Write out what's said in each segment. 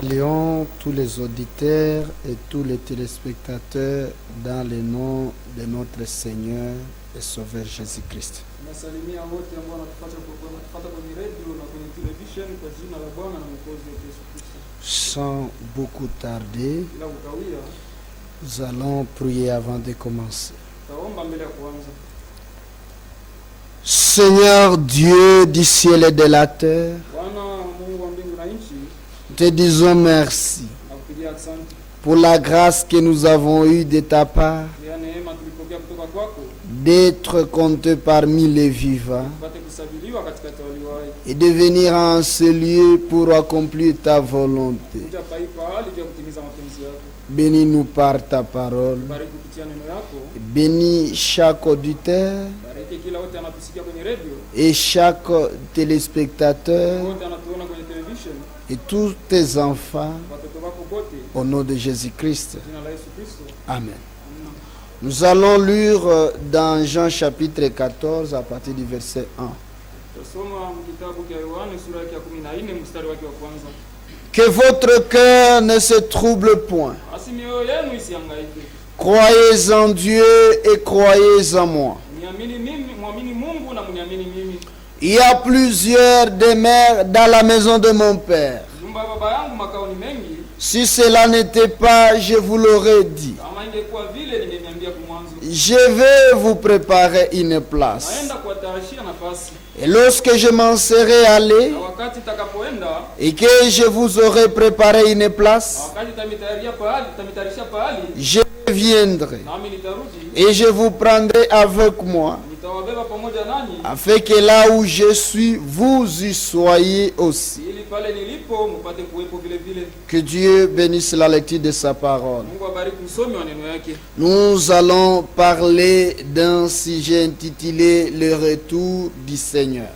Saluons tous les auditeurs et tous les téléspectateurs dans le nom de notre Seigneur et Sauveur Jésus-Christ. Sans beaucoup tarder, nous allons prier avant de commencer. Seigneur Dieu du ciel et de la terre, te disons merci pour la grâce que nous avons eue de ta part d'être comptés parmi les vivants et de venir en ce lieu pour accomplir ta volonté. Bénis-nous par ta parole. Bénis chaque auditeur et chaque téléspectateur et tous tes enfants au nom de Jésus-Christ. Amen. Nous allons lire dans Jean chapitre 14 à partir du verset 1. Que votre cœur ne se trouble point. Croyez en Dieu et croyez en moi. Il y a plusieurs demeures dans la maison de mon Père. Si cela n'était pas, je vous l'aurais dit. Je vais vous préparer une place. Et lorsque je m'en serai allé et que je vous aurai préparé une place, je viendrai et je vous prendrai avec moi, afin que là où je suis, vous y soyez aussi. Que Dieu bénisse la lecture de sa parole. Nous allons parler d'un sujet intitulé Le retour du Seigneur.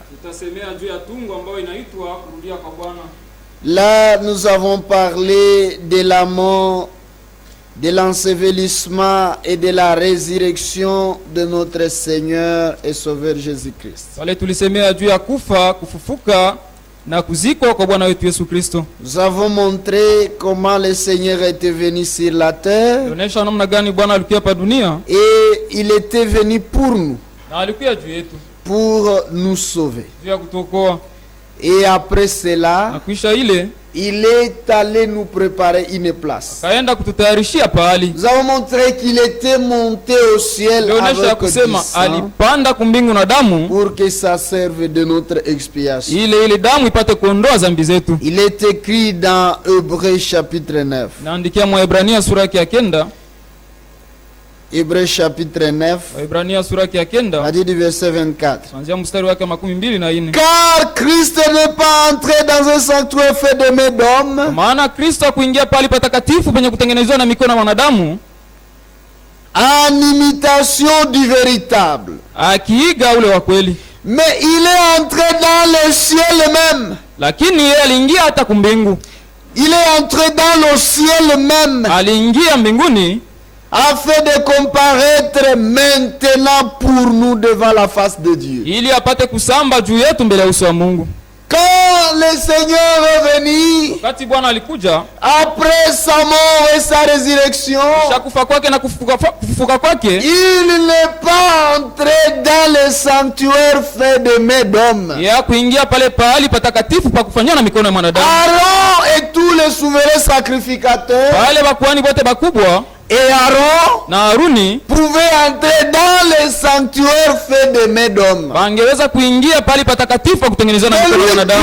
Là, nous avons parlé de la mort, de l'ensevelissement et de la résurrection de notre Seigneur et Sauveur Jésus-Christ. Nous avons montré comment le Seigneur était venu sur la terre et il était venu pour nous sauver. Et après cela, il est allé nous préparer une place. Nous avons montré qu'il était monté au ciel avec du sang pour que ça serve de notre expiation. Il est écrit dans Hébreux chapitre 9. Hébreux chapitre 9, à dire du verset 24. Car Christ n'est pas entré dans un sanctuaire fait de mains d'hommes, en imitation du véritable, mais il est entré dans le ciel même. Il est entré dans le ciel même, afin de comparaître maintenant pour nous devant la face de Dieu. Quand le Seigneur est venu, après sa mort et sa résurrection, il n'est pas entré dans le sanctuaire fait de mains d'hommes. Aaron et tous les souverains sacrificateurs et Aaron pouvait entrer dans le sanctuaire fait de mains d'hommes.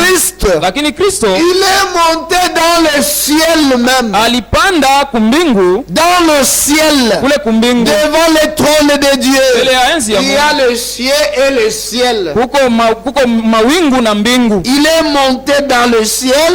Christ, il est monté dans le ciel même. Dans le ciel, devant le trône de Dieu. Il y a le ciel et le ciel. Il est monté dans le ciel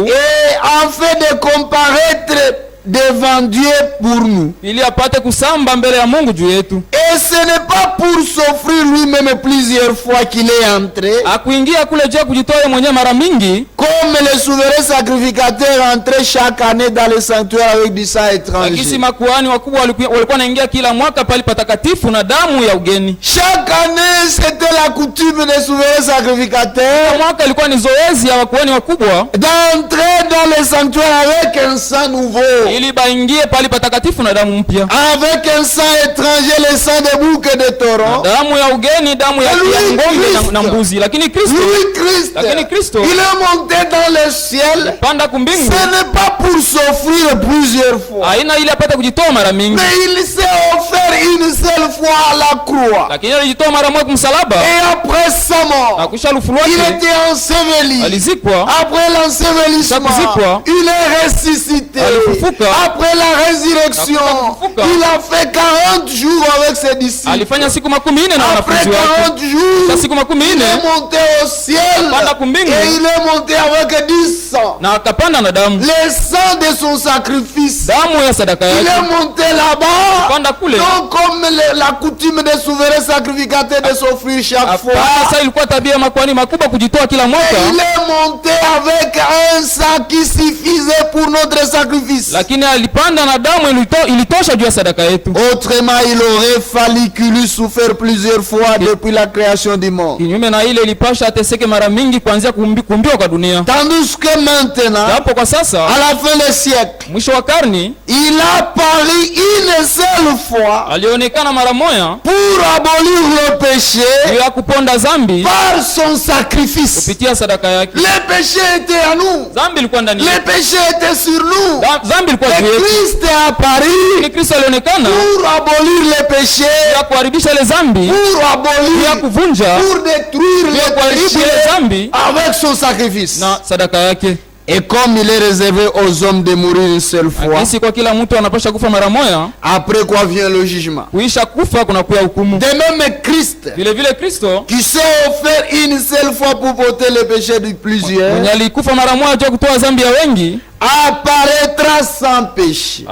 et afin de comparaître devant Dieu pour nous. Ili apate kusamba mbele ya Mungu juu yetu. Et ce n'est pas pour s'offrir lui-même plusieurs fois qu'il est entré. Akuingia kule juu kujitoa mwenyewe mara mingi. Comme les souverains sacrificateurs entraient chaque année dans le sanctuaire avec du sang étranger. Akisi makuhani wakubwa walikuwa wanaingia kila mwaka pale patakatifu na damu ya ugeni. Chaque année c'était la coutume des souverains sacrificateurs. Mwaka ilikuwa ni zoezi ya wakuhani wakubwa. D'entrer dans le sanctuaire avec un sang nouveau. Ili baingie pale patakatifu na damu mpya. Avec un sang étranger, le sang de bouc et de taureau. Damu ya ugeni, damu ya ng'ombe na mbuzi. Lakini Kristo, il est monté dans le ciel. Panda kumbingu. Ce n'est pas pour s'offrir plusieurs fois. Haina ili apate kujitoa mara mingi. Mais il s'est offert une seule fois à la croix. Lakini alijitoa mara moja kumsalaba. Et après sa mort, il était enseveli. Alizikwa. Après l'ensevelissement, il est ressuscité. Après la résurrection, il a fait 40 jours avec ses disciples. Alifanya siku 40 na wanafunzi wake. Après 40 jours, il est monté au ciel. Et il est monté avec du sang. Na akapanda na damu. Le sang de son sacrifice. Damu ya sadaka yake. Il est monté là-bas. Panda kule. Donc comme la coutume des souverains sacrificateurs de s'offrir chaque fois. Sasa ilikuwa tabia ya makuhani makubwa kujitoa kila mwaka. Il est monté avec un sang qui suffisait pour notre sacrifice. Lakini alipanda na damu ilitosha juu ya sadaka yetu. Autrement, il aurait fallu qu'il eût souffert plusieurs fois depuis la création du monde. Kinyume na ile ilipasha ateseke mara mingi kuanzia kuumbiwa kwa dunia. Tandis que maintenant, hapo kwa sasa, à la fin des siècles, mwisho wa karni, il a paru une seule fois, alionekana mara moja, pour abolir le péché, ya kuponda zambi, par son sacrifice. kupitia sadaka yake. Le péché était à nous. Zambi ilikuwa ndani. Le péché était sur nous. Zambi ilikuwa juu yetu. Christ est apparu. Ni Kristo alionekana pour abolir le péché, ya kuharibisha ile zambi, pour abolir, ya kuvunja, pour détruire le péché avec son sacrifice. Na sadaka yake. Et comme il est réservé aux hommes de mourir une seule fois, après quoi vient le jugement. De même Christ, qui s'est offert une seule fois pour porter le péché de plusieurs, apparaîtra sans péché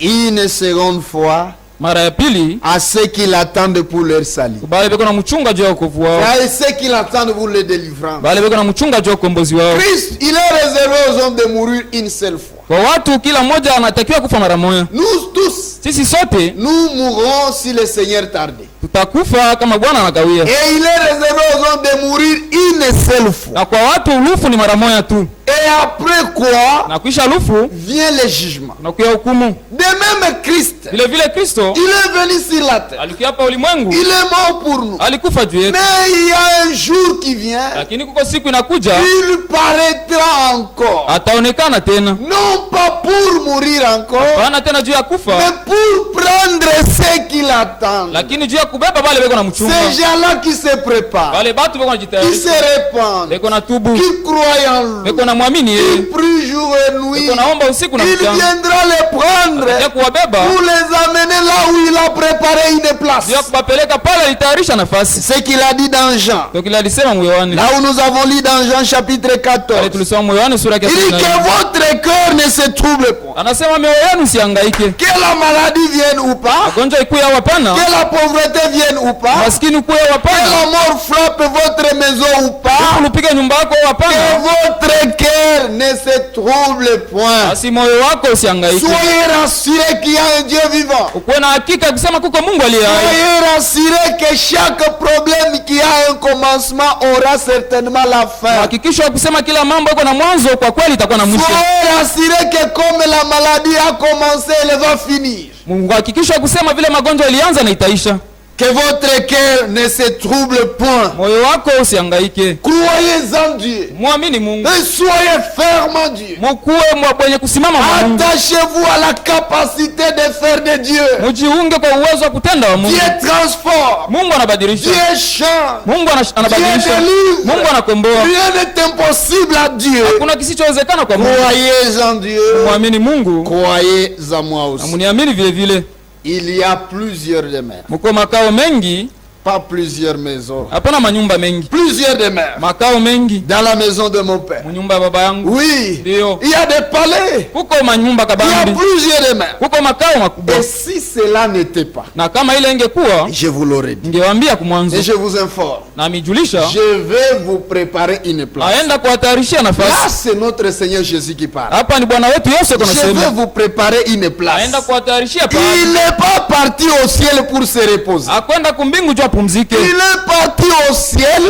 une seconde fois mara ya pili à ceux qui l'attendent pour leur salut. Bale beko na mchunga juu ya wokovu wao. Et ceux qui l'attendent pour leur délivrance. Bale beko na mchunga juu ya ukombozi wao. Christ, il est réservé aux hommes de mourir une seule fois. Kwa watu kila mmoja anatakiwa kufa mara moja. Nous tous, sisi sote, nous mourrons si le Seigneur tarde. Tutakufa kama Bwana anakawia. Et il est réservé aux hommes de mourir une seule fois. Na kwa watu ulufu ni mara moja tu. Et après quoi, na kisha lufu, vient le jugement. Na kuya hukumu. De même Christ, vile Kristo, il est venu sur la terre. Alikuja hapa ulimwengu. Il est mort pour nous. Alikufa juu yetu. Mais il y a un jour qui vient. Lakini kuko siku inakuja. Il paraîtra encore. Ataonekana tena. Non pas pour mourir encore. Hapana tena juu ya kufa. Mais pour prendre ceux qui l'attendent. Lakini juu ya kubeba bale beko na mchunga. Ces gens-là qui se préparent. Bale batu beko najitayarisha. Qui se répandent. Beko na tubu. Qui croient en lui. Beko na muamini yeye. Il prie jour et nuit. Beko naomba usiku na mchana. Il viendra les prendre. Ya kuwabeba. Pour les amener là où il a préparé une place. Ya kubapeleka pale alitayarisha nafasi. C'est qu'il a dit dans Jean. Donc il alisema Yohane. Là où nous avons lu dans Jean chapitre 14. Ale tulisoma Yohane sura ya 14. Il dit que votre cœur ne se trouble point. Anasema mioyo yenu usihangaike. Que la maladie vienne ou pas. Magonjwa ikuwe au hapana. Que la pauvreté vienne ou pas. Maskini ukuwe au hapana. Que la mort frappe votre maison ou pas. Upige nyumba yako au hapana. Que votre cœur ne se trouble point. Basi moyo wako usihangaike. Soyez rassurés qu'il y a un Dieu vivant. Ukuwe na hakika kusema kuko Mungu aliye hai. Soyez rassurés que chaque problème qui a un commencement aura certainement la fin. Hakikisha kusema kila mambo iko na mwanzo, kwa kweli itakuwa na mwisho. Soyez rassurés que comme la maladie a commencé, elle va finir. Mungu hakikisha kusema vile magonjwa ilianza na itaisha. Que votre cœur ne se trouble point. Moyo wako usihangaike. Croyez en Dieu. Muamini Mungu. Et soyez ferme en Dieu. Mkuwe mwenye kusimama kwa Mungu. Attachez-vous à la capacité de faire de Dieu. Mujiunge kwa uwezo wa kutenda wa Mungu. Dieu transforme. Mungu anabadilisha. Dieu change. Mungu anabadilisha. Mungu anakomboa. Rien n'est impossible à Dieu. Hakuna kisichowezekana kwa Mungu. Croyez en Dieu. Muamini Mungu. Croyez en moi aussi. Muniamini vile vile. Il y a plusieurs demeures. Muko makao mengi. Pas plusieurs maisons. Hapana manyumba mengi. Plusieurs demeures. Makao mengi. Dans la maison de mon père. Mnyumba baba yangu. Oui. Ndio. Il y a des palais. Kuko manyumba kabambi. Il y a plusieurs demeures. Kuko makao makubwa. Et si cela n'était pas, na kama ile ingekuwa, je vous l'aurais dit. Ningewaambia kumwanzo. Et je vous informe. Na mijulisha. Je vais vous préparer une place. Aenda kuwatarishia nafasi. Là c'est notre Seigneur Jésus qui parle. Hapa ni Bwana wetu Yesu anasema. Je vais vous préparer une place. Aenda kuwatarishia pale. Il n'est pas parti au ciel pour se reposer. Akwenda kumbingu jua pumzike. Il est parti au ciel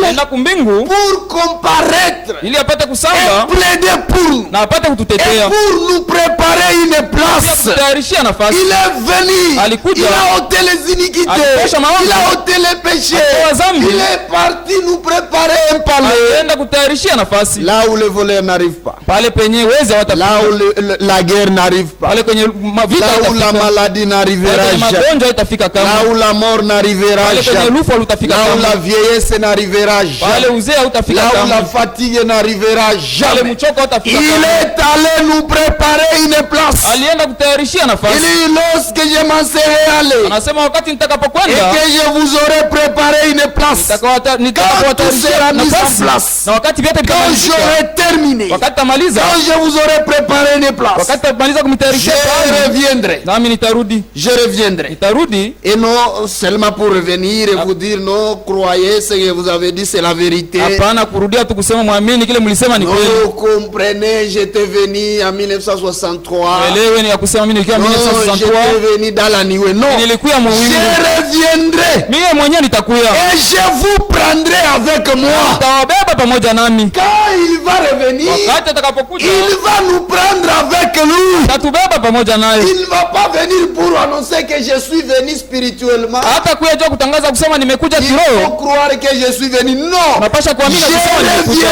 pour comparaître ili apate kusamba et plaider pour nous na apate kututetea et pour nous préparer une place. Kutayarishia nafasi. Il est venu. Alikuja. Il a ôté les iniquités. Il a ôté les péchés. Il est parti nous préparer un palais. Aenda kutayarishia nafasi. Là où le voleur n'arrive pas. Pale penye wezi hawatafika. Là où la guerre n'arrive pas. Pale kwenye vita là où la maladie n'arrivera jamais. Magonjwa itafika kama. Là où la mort n'arrivera jamais. Pale kwenye lufu utafika kama. Là où la vieillesse n'arrivera jamais. Pale uzee utafika kama. Là où kama. la fatigue n'arrivera jamais. Pale mchoko utafika kama. Il est allé nous préparer une place. Alienda kutayarishia nafasi. Il dit lorsque je m'en serai allé. Anasema wakati nitakapokwenda. Et que je vous aurai préparé une place. Nitakapotarishia nafasi. Na wakati vyote vitamalizika. Quand j'aurai terminé. Wakati tamaliza. Quand je vous aurai préparé une place. Wakati tamaliza kumtayarishia. Je reviendrai. Nami nitarudi. Je reviendrai. Nitarudi. Et non seulement pour revenir et vous dire non, croyez ce que vous avez dit, c'est la vérité. Hapana kurudia tu kusema muamini kile mlisema ni kweli. Vous comprenez, j'étais venu en 1963. Elewe ni ya kusema mimi nikiwa 1963. J'étais venu dans la nuit. Non. Nilikuwa mwingi. Je reviendrai. Mimi mwenyewe nitakuya. Et je vous prendrai avec moi. Nitawabeba pamoja nami. Quand il va revenir, wakati atakapokuja, il va nous prendre avec lui. Atatubeba pamoja naye. Il ne va pas venir pour annoncer que je suis venu spirituellement. Hata kuja kutangaza kusema nimekuja kiroho. Il faut croire que je suis venu. Non. Unapasha kuamini kusema nimekuja.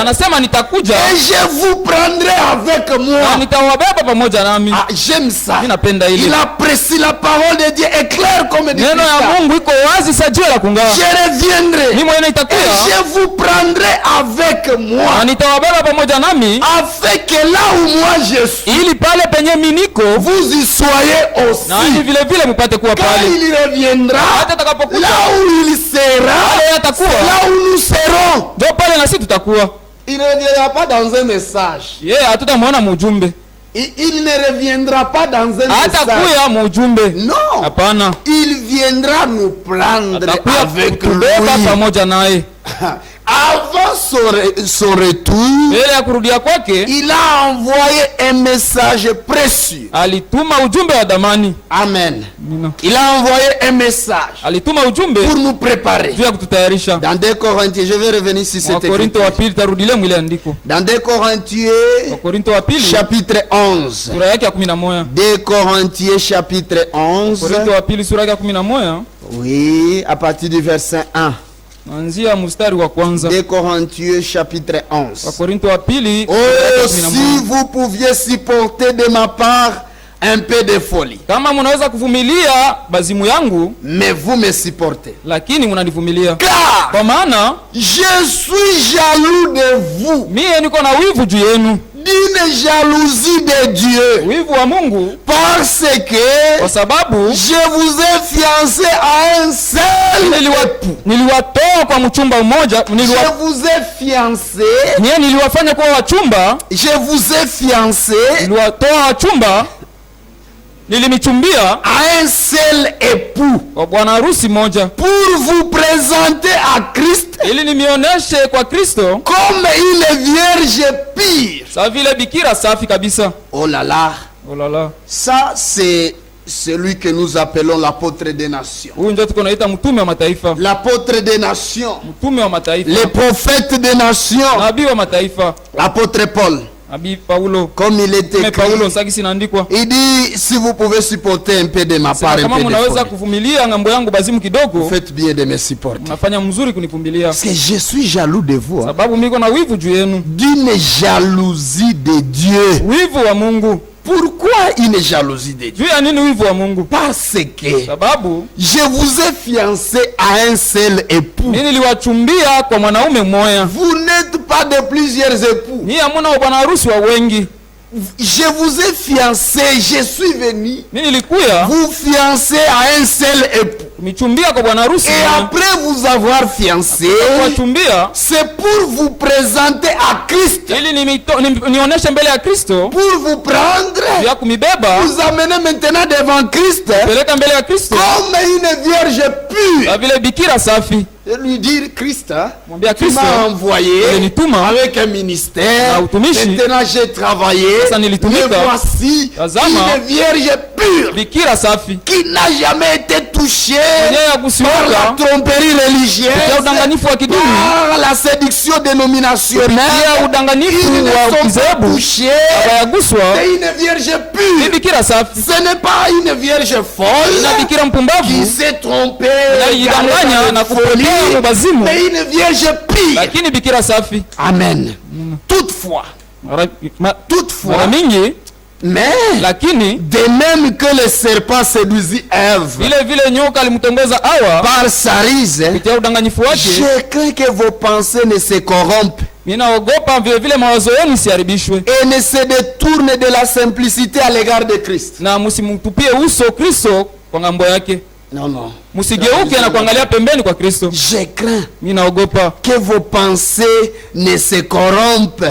Anasema nitakuja. Et je vous prendrai avec moi. Na nitawabeba pamoja nami. Ah, j'aime ça. Ninapenda ile. Il apprécie la parole de Dieu est claire comme dit. Neno ya Mungu iko wazi sajio la kungaa. Je reviendrai. Mimi mwenyewe nitakuja. Et je vous prendrai avec moi. Na nitawabeba pamoja nami. Afin que là où moi je suis. Ili pale penye mimi niko. Vous y soyez aussi. Na vile vile mpate kuwa pale. Quand il reviendra. Hata atakapokuja. Là où il sera. Pale atakuwa. Là où nous serons. Ndio pale na sisi tutakuwa. Il ne reviendra pas dans un message. Yeah, hatutamwona mujumbe. Il ne reviendra pas dans un message. Hatakuya mujumbe. Non. Hapana. Il viendra nous prendre avec lui. Pamoja naye. Avant son retour, il a envoyé un message précieux. Alituma ujumbe wa damani. Amen. Il a envoyé un message alituma ujumbe pour nous préparer. Dans 2 Corinthiens, je vais revenir sur cette écriture. Dans 2 Corinthiens, chapitre 11. 2 Corinthiens, chapitre 11. Oui, à partir du verset 1. Anzia mstari wa kwanza. 2 Corinthiens chapitre 11. Wakorintho wa pili. Oh, si vous pouviez supporter de ma part un peu de folie. Kama mnaweza kuvumilia bazimu yangu, mais vous me supportez. Lakini mnanivumilia. Car kwa maana je suis jaloux de vous. Mimi niko na wivu juu yenu. D'une jalousie de Dieu. Wivu wa Mungu. Parce que kwa sababu je vous ai fiancé à un seul époux. Niliwatoa kwa mchumba mmoja. Je vous ai fiancé. Niliwafanya kuwa wachumba. Je vous ai fiancé. Niliwatoa wachumba. Nilimichumbia à un seul époux. Kwa bwana harusi moja. Pour vous présenter à Christ. Ili nimioneshe kwa Kristo. Comme une vierge pure. Sa vile bikira safi kabisa. Oh là là. Oh là là. Ça c'est celui que nous appelons l'apôtre des nations. L'apôtre des nations. Les prophètes des nations. L'apôtre Paul. Comme il était écrit, il dit si vous pouvez supporter un peu de ma part, un peu de folie, vous faites bien de me supporter. Parce que je suis jaloux de vous. D'une jalousie de Dieu. Pourquoi une jalousie de Dieu? Parce que je vous ai fiancé à un seul époux. Vous n'êtes pas de plusieurs époux. je vous ai fiancé, je suis venu vous fiancer à un seul époux. Et après vous avoir fiancé, c'est pour vous présenter à Christ, pour vous prendre, vous amener maintenant devant Christ comme une vierge pure. Et lui dire, Christ, tu m'as envoyé avec un ministère, maintenant j'ai travaillé, me voici une vierge pure qui n'a jamais été touchée par la tromperie religieuse, par la séduction dénominationnelle. Ils ne sont pas touchés, c'est une vierge pure. Ce n'est pas une vierge folle qui s'est trompée dans la folie, mais une vierge pure. Amen. Toutefois, mais de même que le serpent séduisit Ève par sa ruse, je crains que vos pensées ne se corrompent et ne se détournent de la simplicité à l'égard de Christ. Non, non. Je crains que vos pensées ne se corrompent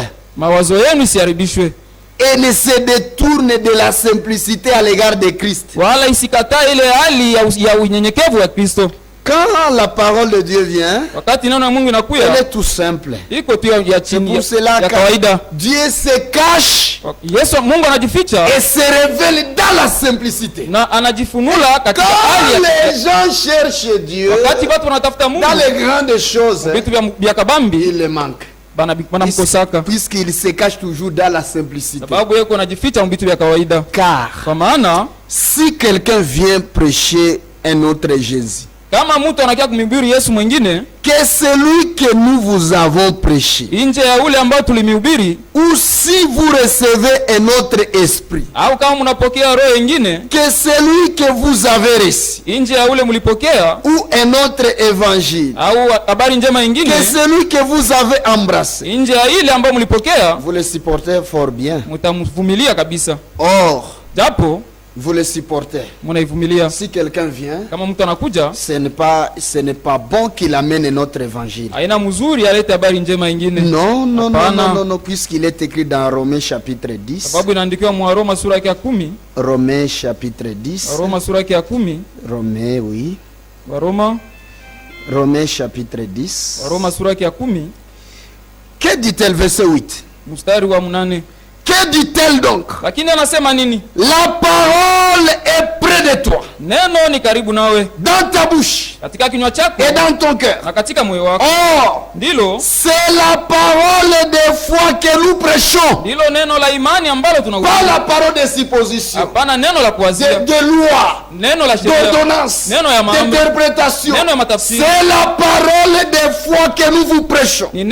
et ne se détournent de la simplicité à l'égard de Christ. Quand la parole de Dieu vient, elle est tout simple. C'est pour cela que Dieu se cache et se révèle dans la simplicité. Quand les gens cherchent Dieu dans les grandes choses, il les manque. Puisqu'il se cache toujours dans la simplicité. Car si quelqu'un vient prêcher un autre Jésus, que celui que nous vous avons prêché, ou si vous recevez un autre esprit, que celui que vous avez reçu, ou un autre évangile, que celui que vous avez embrassé, vous le supportez fort bien. Or, vous le supportez. Si quelqu'un vient, ce n'est pas bon qu'il amène notre évangile. Non, non, non, non, non, puisqu'il est écrit dans Romains chapitre 10. Romains chapitre 10. Romains, oui. Romains chapitre 10. Que dit-elle, verset 8? Que dit-elle donc? La parole est près de toi, dans ta bouche et dans ton cœur. Or, c'est la parole de foi que nous prêchons, pas la parole de supposition, de loi, d'ordonnance, d'interprétation. C'est la parole de foi que nous vous prêchons. La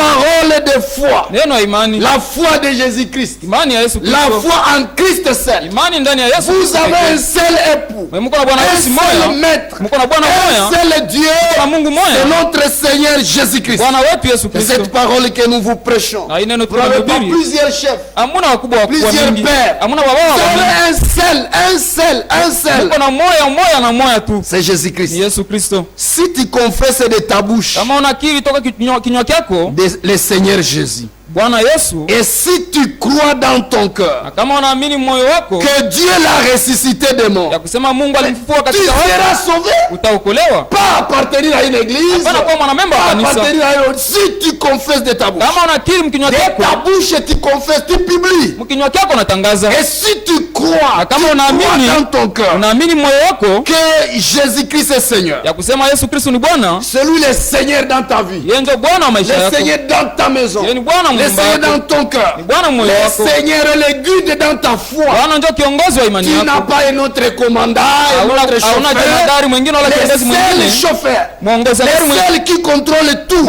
parole de foi, la foi de Jésus-Christ, la foi en Christ seul. Vous avez un seul époux, un seul maître, un seul Dieu, c'est notre Seigneur Jésus-Christ. C'est cette parole que nous vous prêchons. Vous n'avez pas plusieurs chefs, plusieurs pères. Un seul. C'est Jésus-Christ. Si tu confesses de ta bouche le Seigneur Jésus, et si tu crois dans ton cœur que Dieu l'a ressuscité des morts, tu seras sauvé. Pas appartenir à une église, pas appartenir à une autre. Si tu confesses de ta bouche, et tu confesses, tu publies. Et si tu crois dans ton cœur que Jésus-Christ est Seigneur, celui le Seigneur dans ta vie, le Seigneur dans ta maison, le Seigneur dans ton cœur, le Seigneur le guide dans ta foi. Tu n'as pas un autre commandant, un autre chauffeur, le seul chauffeur, le seul qui contrôle tout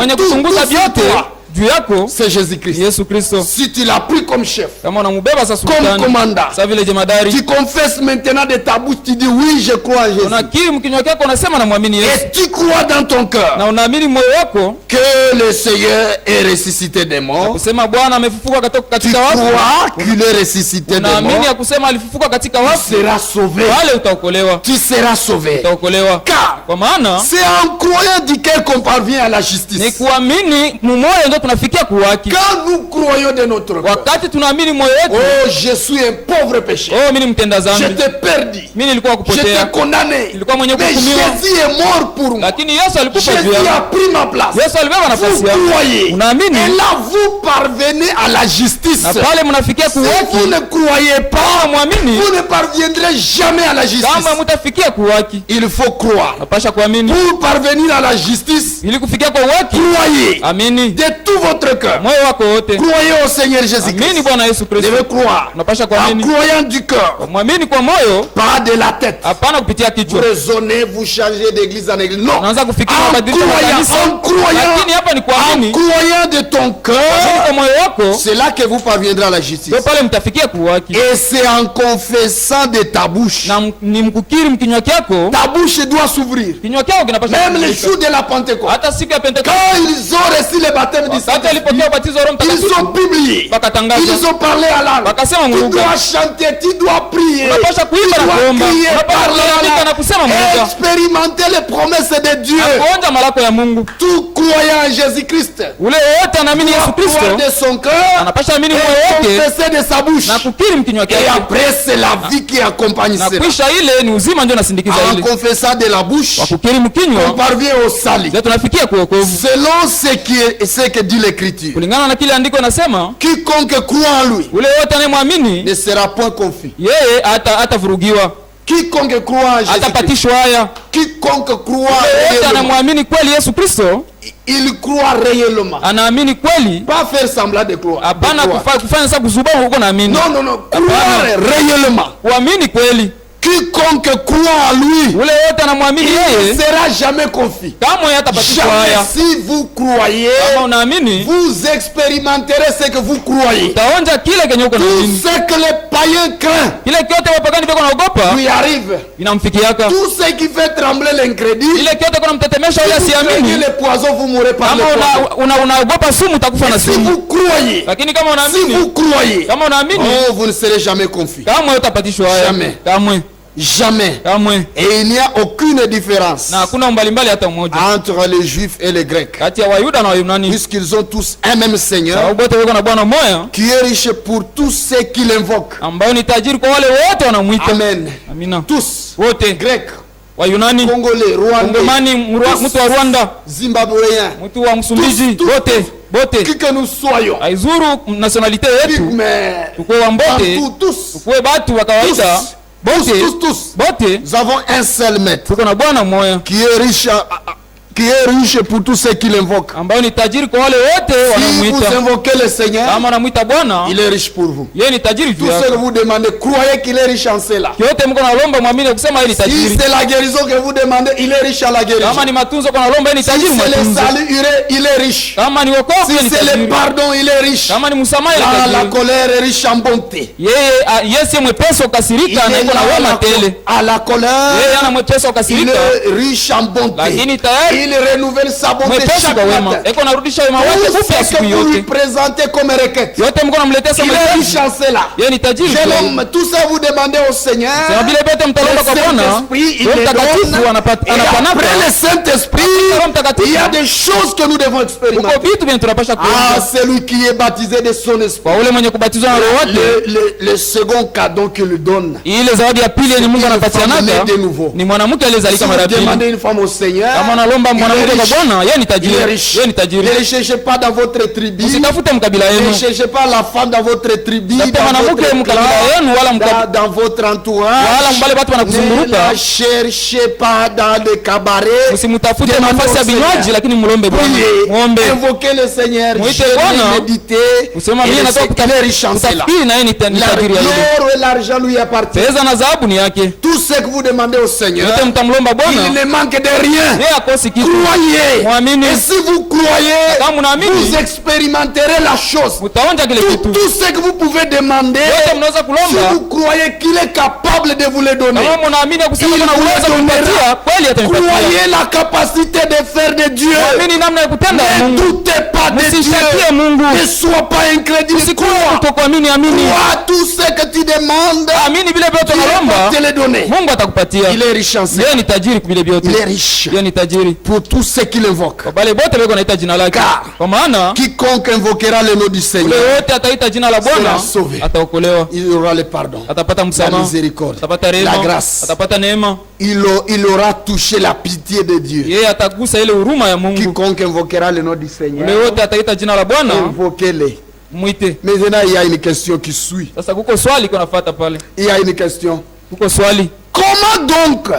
sur toi. juu yako c'est Jésus-Christ. Yesu Kristo. Si tu l'as pris comme chef, Kama unambeba sasa comme sultani, commandant, sasa vile jemadari, tu confesses maintenant de ta bouche, tu dis oui, je crois en Jésus. unakiri mkinywa chako unasema namwamini Yesu, Et tu crois dans ton cœur na unaamini moyo wako que le Seigneur est ressuscité des morts. kusema Bwana amefufuka Tu katika wafu, crois qu'il est ressuscité des unaamini morts. ya kusema alifufuka katika Tu wafu, seras sauvé. wale utaokolewa, Tu seras sauvé. utaokolewa. Car Kwa maana c'est en croyant du cœur qu'on parvient à la justice. ni kuamini mumoyo ndio tunafikia kuhaki. Quand nous croyons de notre cœur, Wakati tunaamini moyo wetu, oh, je suis un pauvre pécheur. oh, mimi ni mtenda dhambi, J'étais perdu. mimi nilikuwa J'étais kupotea, condamné. nilikuwa mwenye Mais kuhukumiwa, Jésus est mort pour moi. lakini Yesu alikufa juu Jésus a yangu. pris ma place. Yesu alibeba Vous nafasi yangu. croyez. Unaamini? Et là, vous parvenez à la justice. Na pale mnafikia Si vous kuhaki, ne croyez pas, mwamini, vous ne parviendrez jamais à la justice. kama mtafikia kuhaki, Il faut croire. napasha kuamini Pour parvenir à la justice, ili kufikia kwa uhaki. croyez Amini de tout votre cœur. moyo wako wote, Croyez au Seigneur Jésus-Christ. amini Bwana Yesu Vous Kristo. devez croire. Unapasha En kuamini, croyant du cœur, mwamini kwa moyo, pas de la tête. hapana kupitia Vous kichwa. raisonnez, vous changez d'église en église. Non. Unaanza kufikiri En mabadiliko ya kanisa, croyant, lakini hapa ni kuamini croyant de ton amini cœur, kwa moyo wako, c'est là que vous parviendrez à la justice. ndio pale mtafikia kuhaki. Et c'est en confessant de ta bouche. Na ni mkukiri mkinywa kyako, Ta bouche doit s'ouvrir. kinywa kyako kinapasha Même les kufunguka. jours de la Pentecôte. Hata siku ya Pentekoste, Quand ils ont reçu le baptême du wakati Saint-Esprit, alipokea ubatizo wa Roho ils Mtakatifu, ont publié. wakatangaza, Ils ont parlé à l'âme. wakasema Tu Mungu, dois chanter, tu dois prier. unapasha Tu kuimba na dois kuomba, crier, unapasha parler kuandika na à kusema l'âme. Mungu, Expérimenter les promesses de Dieu. na kuonja malako ya Mungu. Tout croyant en Jésus-Christ. Ule wote anaamini Yesu Croire Kristo, de son cœur. anapasha amini moyo Et wake confesser de sa bouche. na kukiri mkinywa Et kyake, après, c'est la vie qui accompagne na cela. kwisha ile ni uzima ndio nasindikiza En ile. confessant de la bouche, Kwa kukiri on mkinywa parvient au salut. ndio tunafikia kuokovu, Selon ce que dit l'Écriture. kulingana na kile andiko inasema, Quiconque croit en lui ule wote anayemwamini ne sera point confus. yeye hatavurugiwa, Quiconque croit en Jésus-Christ, atapatishwa haya. quiconque croit Ule wote réellement, anamwamini kweli Yesu Kristo, il croit réellement. anaamini kweli, Pas faire semblant de croire. hapana De croire. kufanya sasa kuzuba huko naamini. Non, non, non. Croire réellement. Kuamini kweli, Quiconque croit en lui, ule wote anamwamini il ne yeye, sera jamais confus. kamwe hatapatishwa haya. Jamais. Si vous croyez, Kama unaamini, vous expérimenterez ce que vous croyez. utaonja kile kenye uko Tout naamini. ce que les païens craignent Kile kyote wapagani viko naogopa lui arrive. inamfikiaka. Tout ce qui fait trembler l'incrédule, Ile kyote kuna mtetemesha yule si vous craignez asiamini. les poisons, vous mourrez par les Kama poisons. unaogopa sumu utakufa na Si sumu. vous croyez, Lakini kama si unaamini, vous croyez, kama unaamini, oh, vous ne serez jamais confus. kamwe utapatishwa haya. Jamais. Kamwe, Jamais. kamwe. Et il n'y a aucune différence Na hakuna umbalimbali hata mmoja entre les Juifs et les Grecs, kati ya Wayuda na Wayunani, puisqu'ils ont tous un même Seigneur sababu wote wako na Bwana mmoja qui est riche pour tous ceux qui l'invoquent. ambao ni tajiri kwa wale wote wanamwita. Amen. Amina. Tous, Wote, Grecs, Wayunani, Congolais, Rwandais, Kongomani, mtu wa Rwanda, Zimbabwéens, mtu wa Msumbiji, tous, bote qui que nous soyons, haizuru nationalite yetu, mais tukue Wambote, partout, tous, tukue batu wa kawaida, tous, tous, bote nous avons un seul maître tuko na Bwana mmoja qui est riche pour tous ceux qui l'invoquent. ambao ni tajiri kwa wale wote Si vous wanamwita. invoquez le Seigneur, Kama anamwita Bwana, il est riche pour vous. yeye ni tajiri Tout juu ce que yako. vous demandez, croyez qu'il est riche en cela. Kyote mko nalomba mwamini kusema yeye ni Si tajiri. c'est la guérison que vous demandez, il est riche à la guérison. Kama ni matunzo kwa nalomba yeye ni Si tajiri c'est le matunzo. salut, il est riche. Kama ni wokovu Si yeye ni c'est le tajiri. pardon, il est riche. Kama ni msamaha yeye Là, ni la tajiri. colère est riche en bonté. Yeye si mwepesi Il ukasirika na est iko na là wema tele. à la Yeye colère, ana mwepesi il ukasirika, est riche en bonté. lakini tayari Il renouvelle sa bonté mwepesi chaque kwa wema. matin. Eko narudisha wema wake Tout upya ce siku que vous lui yote. présentez comme requête, Yote mko namletea il sema est riche yeye. en cela. Yeye ni tajiri. Jeune homme, tout ça vous demandez au Seigneur. Sema vile vyote mtalomba kwa Bwana, Saint-Esprit, il Roho les Mtakatifu donne. Et anapanaka. après le Saint-Esprit, Roho Mtakatifu, il y a des choses que nous devons uko expérimenter. vitu vyenye tunapasha Ah, kuona. celui qui est baptisé de son esprit. Kwa ule mwenye kubatizwa na Roho wake, Le second cadeau qu'il lui donne. ile zawadi ya pili yenye Mungu anapatianaka de nouveau. ni mwanamke Si aliyezalika mara vous pili. demandez une femme au Seigneur, Kama unalomba il est mwanamke kwa riche. Bwana, yeye ni Il est tajiri. riche. Yeye ni tajiri. Ne recherchez pas dans votre tribu. Usitafute mkabila Ne yenu. cherchez pas la femme dans votre tribu, Tafuta dans mwanamke votre mkabila clan, yenu wala dans votre entourage. wala mbale watu Ne wanakuzunguruka. la cherchez pas dans les cabarets. Usimtafute Demandez nafasi ya au vinywaji, Seigneur. lakini mulombe Bwana. Priez, Muombe. invoquez le Seigneur, Mwite jeûnez, Bwana. méditez, Usema et mimi le nataka Seigneur est riche en cela. kutafikiri na yeye ni tajiri ya ile. L'or et l'argent lui appartiennent. Fedha na dhahabu ni yake. Tout ce que vous demandez au Seigneur, Yote mtamlomba il Bwana, ne manque de rien. yeye akosi Il croyez, et si vous croyez, vous expérimenterez la chose. Tout ce que vous pouvez demander, si vous croyez qu'il est capable de vous le donner, croyez la capacité de faire de Dieu. Ne doutez pas de Dieu. Ne sois pas incrédule. Crois tout ce que tu demandes. Dieu va te le donner. Il est riche en ça. Il est riche pour tous ceux qui l'invoquent. Car quiconque invoquera le nom du Seigneur sera sauvé. Il aura le pardon, la miséricorde, la grâce. Il aura touché la pitié de Dieu. Quiconque invoquera le nom du Seigneur, invoquez-le. Maintenant, il y a une question qui suit. Il y a une question. Comment donc?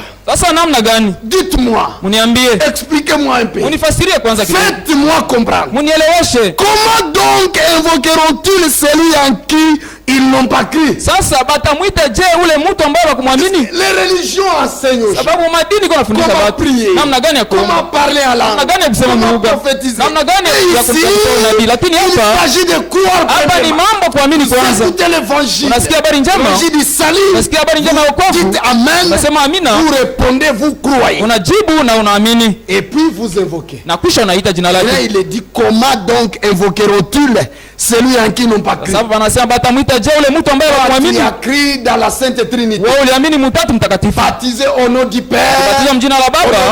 Dites-moi. Expliquez-moi un peu. Faites-moi comprendre. Comment donc invoqueront-ils celui en qui ils n'ont pas cru? Les religions enseignent aux gens comment prier, comment parler à langue, comment prophétiser. Ici, il s'agit de croire. Vous écoutez l'évangile, l'évangile du salut, dites Amen, vous répondez, vous croyez, et puis vous invoquez. Là, il est dit, comment donc invoqueront-ils celui en qui n'ont pas cru? Tu as cru dans la Sainte Trinité, baptisé au nom du Père, au nom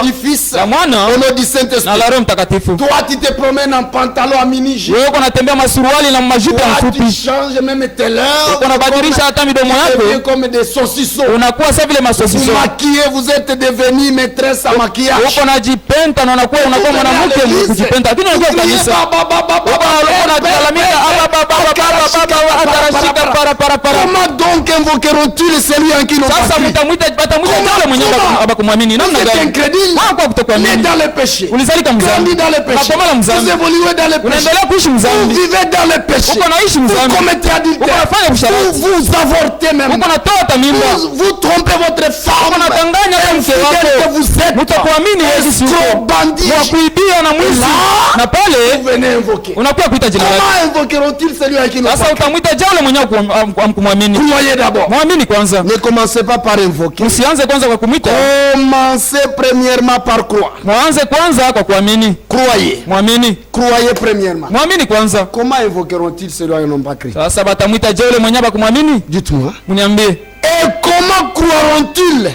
du Fils, au nom du Saint-Esprit. Toi, tu te promènes en pantalon à mini-jupe, toi, tu changes même tes lèvres, comme des saucissons. Vous maquillez, vous êtes devenu maîtresse à maquillage. Comment donc invoqueront-ils celui en qui n'ont pas cru? Vous êtes incrédule, né dans le péché, grandi dans le péché, vous évoluez dans le péché, vous vivez dans le péché, vous commettez adultère, vous avortez même, vous trompez votre femme, que vous êtes escroc, bandit. Là, vous venez invoquer. Comment invoqueront-ils celui à qui n'ont pas cru? Croyez d'abord. Ne commencez pas par invoquer. Commencez premièrement par croire. Croyez. Croyez premièrement. Comment invoqueront-ils celui à qui n'ont pas cru? Dites-moi. Et comment croiront-ils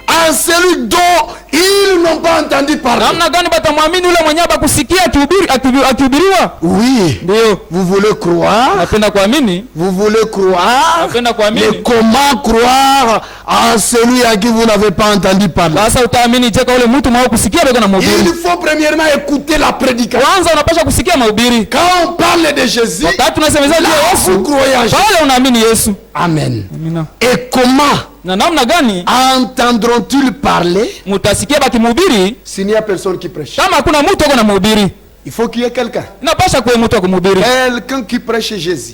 en celui dont ils n'ont pas entendu parler? Oui. Vous voulez croire? Vous voulez croire? Mais comment croire en celui à qui vous n'avez pas entendu parler? Il faut premièrement écouter la prédication. Quand on parle de Jésus, là, vous croyez en Jésus. Amen. Et comment entendront-ils parler s'il n'y a personne qui prêche? Il faut qu'il y ait quelqu'un. Quelqu'un qui prêche Jésus.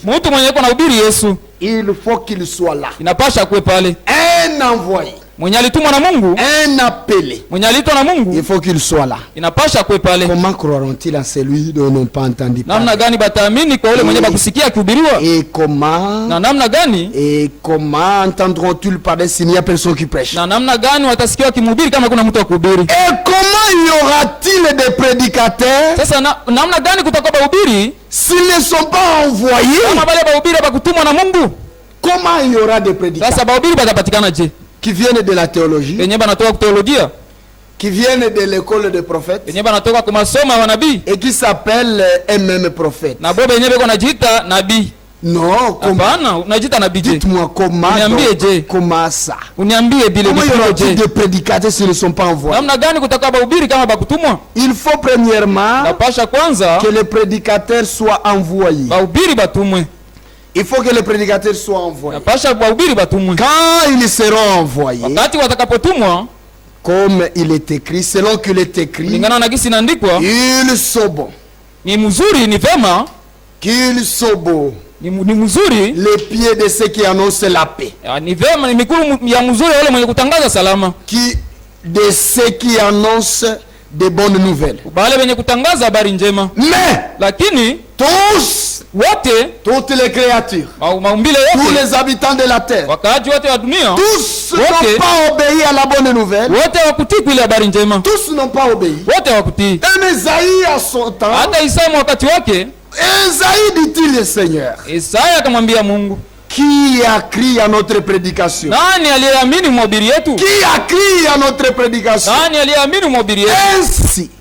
Il faut qu'il soit là. Un envoyé, un appelé, il faut qu'il soit là. Comment croiront-ils à celui dont ils n'ont pas entendu parler? Et comment entendront-ils parler s'il n'y a personne qui prêche? Et comment y aura-t-il des prédicateurs s'ils ne sont pas envoyés? Comment il y aura des prédicateurs qui viennent de la théologie, qui viennent de l'école des prophètes et qui s'appellent eux-mêmes prophètes? Non, dites-moi comment ça? Comment il y aura-t-il des prédicateurs s'ils ne sont pas envoyés? Il faut premièrement que les prédicateurs soient envoyés. Il faut que les prédicateurs soient envoyés. Quand ils seront envoyés, comme il est écrit, selon qu'il est écrit, ils sont bons. Qu'ils sont beaux. Les pieds de ceux qui annoncent la paix. de ceux qui annoncent des bonnes nouvelles. Mais tous, toutes les créatures, tous les habitants de la terre, tous n'ont pas obéi à la bonne nouvelle. Tous n'ont pas obéi. Et Esaïe à son temps, Esaïe dit-il le Seigneur, qui a crié à notre prédication? Qui a crié à notre prédication? Ainsi,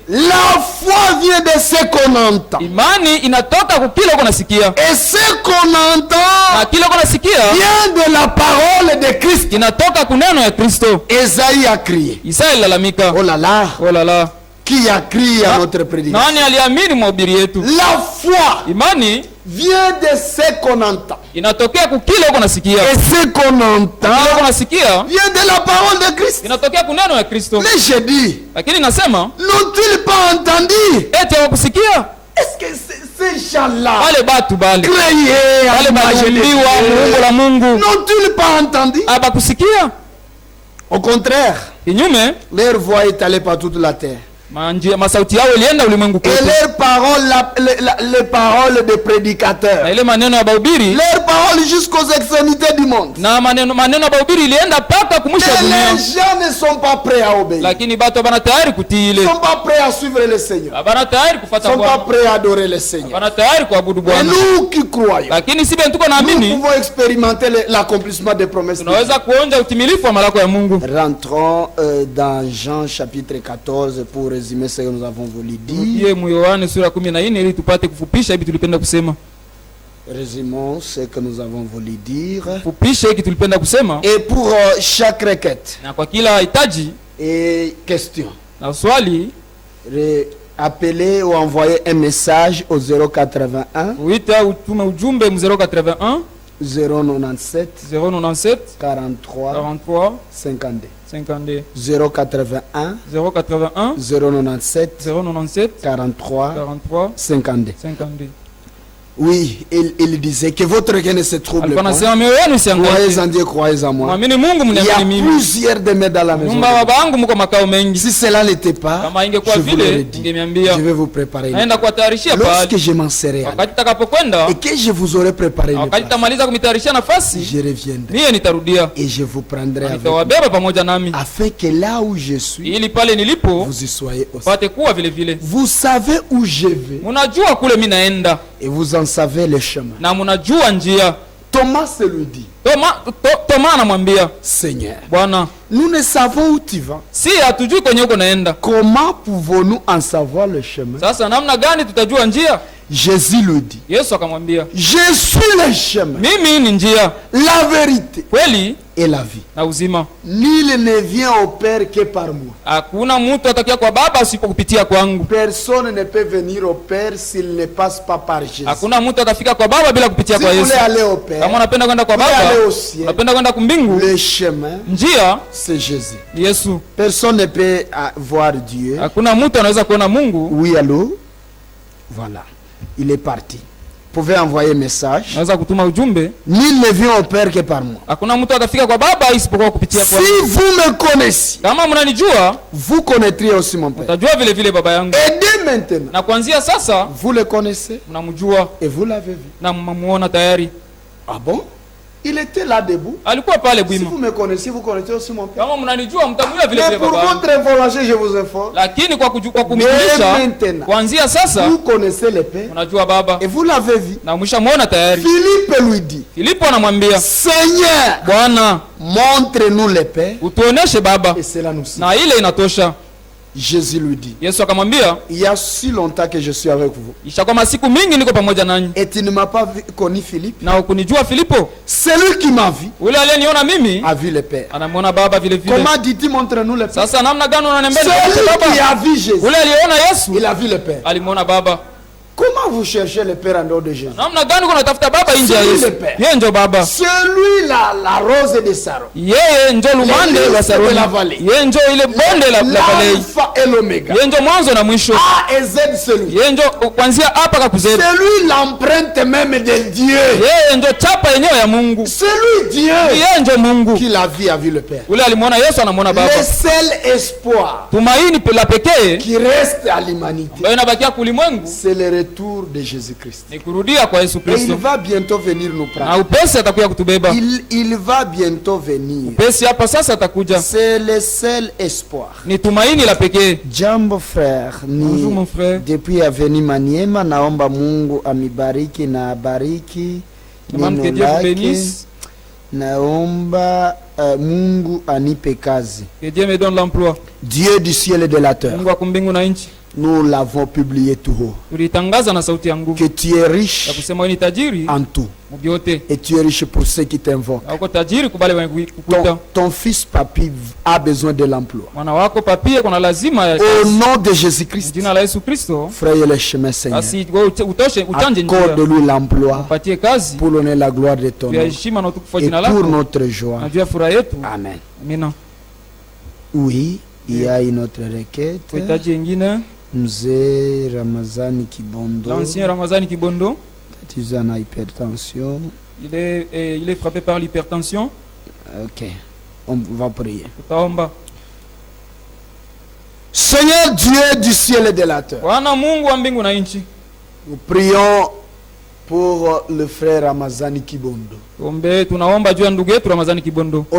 la foi vient de ce qu'on entend. Et ce qu'on entend vient de la parole de Christ. Esaïe a crié. Oh là là. Oh là là. Qui a crié à notre prédication? La foi vient de ce qu'on entend. Et ce qu'on entend vient de la parole de Christ. Mais j'ai dit, n'ont-ils pas entendu? Est-ce que ces gens-là créés à l'image de Dieu n'ont-ils pas entendu? Au contraire, leur voix est allée par toute la terre. Et leurs paroles, les paroles des prédicateurs, leurs paroles jusqu'aux extrémités du monde. Et les gens ne sont pas prêts à obéir. Ils ne sont pas prêts à suivre le Seigneur. Ils ne sont pas prêts à adorer le Seigneur. Et nous qui croyons, nous pouvons expérimenter l'accomplissement des promesses de Dieu. Rentrons dans Jean chapitre 14 pour résumer ce que nous avons voulu dire. Résumons ce que nous avons voulu dire. Et pour chaque requête et question, appelez ou envoyez un message au 081 097 43 52 081 097 43 52. Oui, il disait que votre cœur ne se trouble pas. Croyez en Dieu, croyez en moi. Il y a plusieurs demeures dans la maison. Si cela n'était pas, je vous l'aurais dit. Je vais vous préparer. Lorsque je m'en serai et que je vous aurai préparé une place, je reviendrai et je vous prendrai avec moi, afin que là où je suis, vous y soyez aussi. Vous savez où je vais et vous en savez le chemin. Thomas se lui dit, Seigneur, nous ne savons où tu vas. Comment pouvons-nous en savoir le chemin? Jésus lui dit, je suis le chemin, la vérité et la vie. Nul ne vient au Père que par moi. Personne ne peut venir au Père s'il ne passe pas par Jésus. Si vous voulez aller au Père, vous voulez aller au ciel, le chemin, c'est Jésus. Personne ne peut voir Dieu. Oui, allô? Voilà. Il est parti. Vous pouvez envoyer un message. Nul ne vient au Père que par moi. Si vous me connaissez, vous connaîtrez aussi mon Père. Et dès maintenant, vous le connaissez et vous l'avez vu. Ah bon? Il était là debout. Si vous me connaissez, vous connaissez aussi mon Père. Mais pour votre information, je vous informe. Mais maintenant, vous connaissez le Père et vous l'avez vu. Philippe lui dit, Seigneur, montre-nous le Père et cela nous suffit. Jésus lui dit, il y a si longtemps que je suis avec vous et tu ne m'as pas connu, Philippe. Celui qui m'a vu a vu le Père. Comment dit-il montre-nous le Père? Celui qui a vu Jésus, il a vu le Père. Comment Comment vous cherchez le Père en dehors de Jésus? C'est celui la rose de Saron. La vallée. L'alpha et l'oméga. A et Z celui. Celui l'empreinte même de Dieu. Celui Dieu qui la vie a vu le Père. Le seul espoir qui reste à l'humanité, c'est le retour de Jésus-Christ. Et il va bientôt venir nous prendre. Il va bientôt venir. C'est le seul espoir. Jambo frère, bonjour mon frère. Depuis aveni Maniema, naomba Mungu amibariki na abariki neno lake. Naomba Mungu anipe kazi. Que Dieu me donne l'emploi. Dieu du ciel et de la terre. Mungu wa mbingu na nchi. Nous l'avons publié tout haut. Que tu es riche en tout. Et tu es riche pour ceux qui t'invoquent. Ton fils papi a besoin de l'emploi. Au nom de Jésus-Christ, fraye le chemin, Seigneur. Accorde-lui l'emploi pour donner la gloire de ton nom et pour notre joie. Amen. Oui, il y a une autre requête. Mzee Ramazani Kibondo. L'ancien Ramazani Kibondo. Tu as une hypertension. Il est frappé par l'hypertension. Ok, on va prier. Seigneur Dieu du ciel et de la terre, nous prions pour le frère Ramazani Kibondo. Au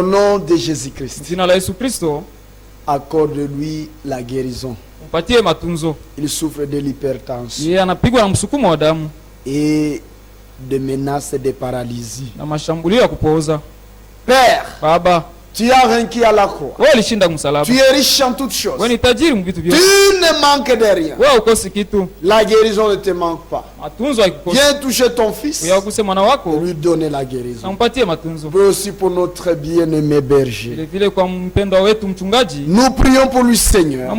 nom de Jésus-Christ, accorde-lui la guérison. Il souffre de l'hypertension et de menaces de paralysie. Père, tu as vaincu à la croix. Tu es riche en toutes choses. Tu ne manques de rien. La guérison ne te manque pas. Viens toucher ton fils et lui donner la guérison. Mais aussi pour notre bien-aimé berger. Nous prions pour lui, Seigneur,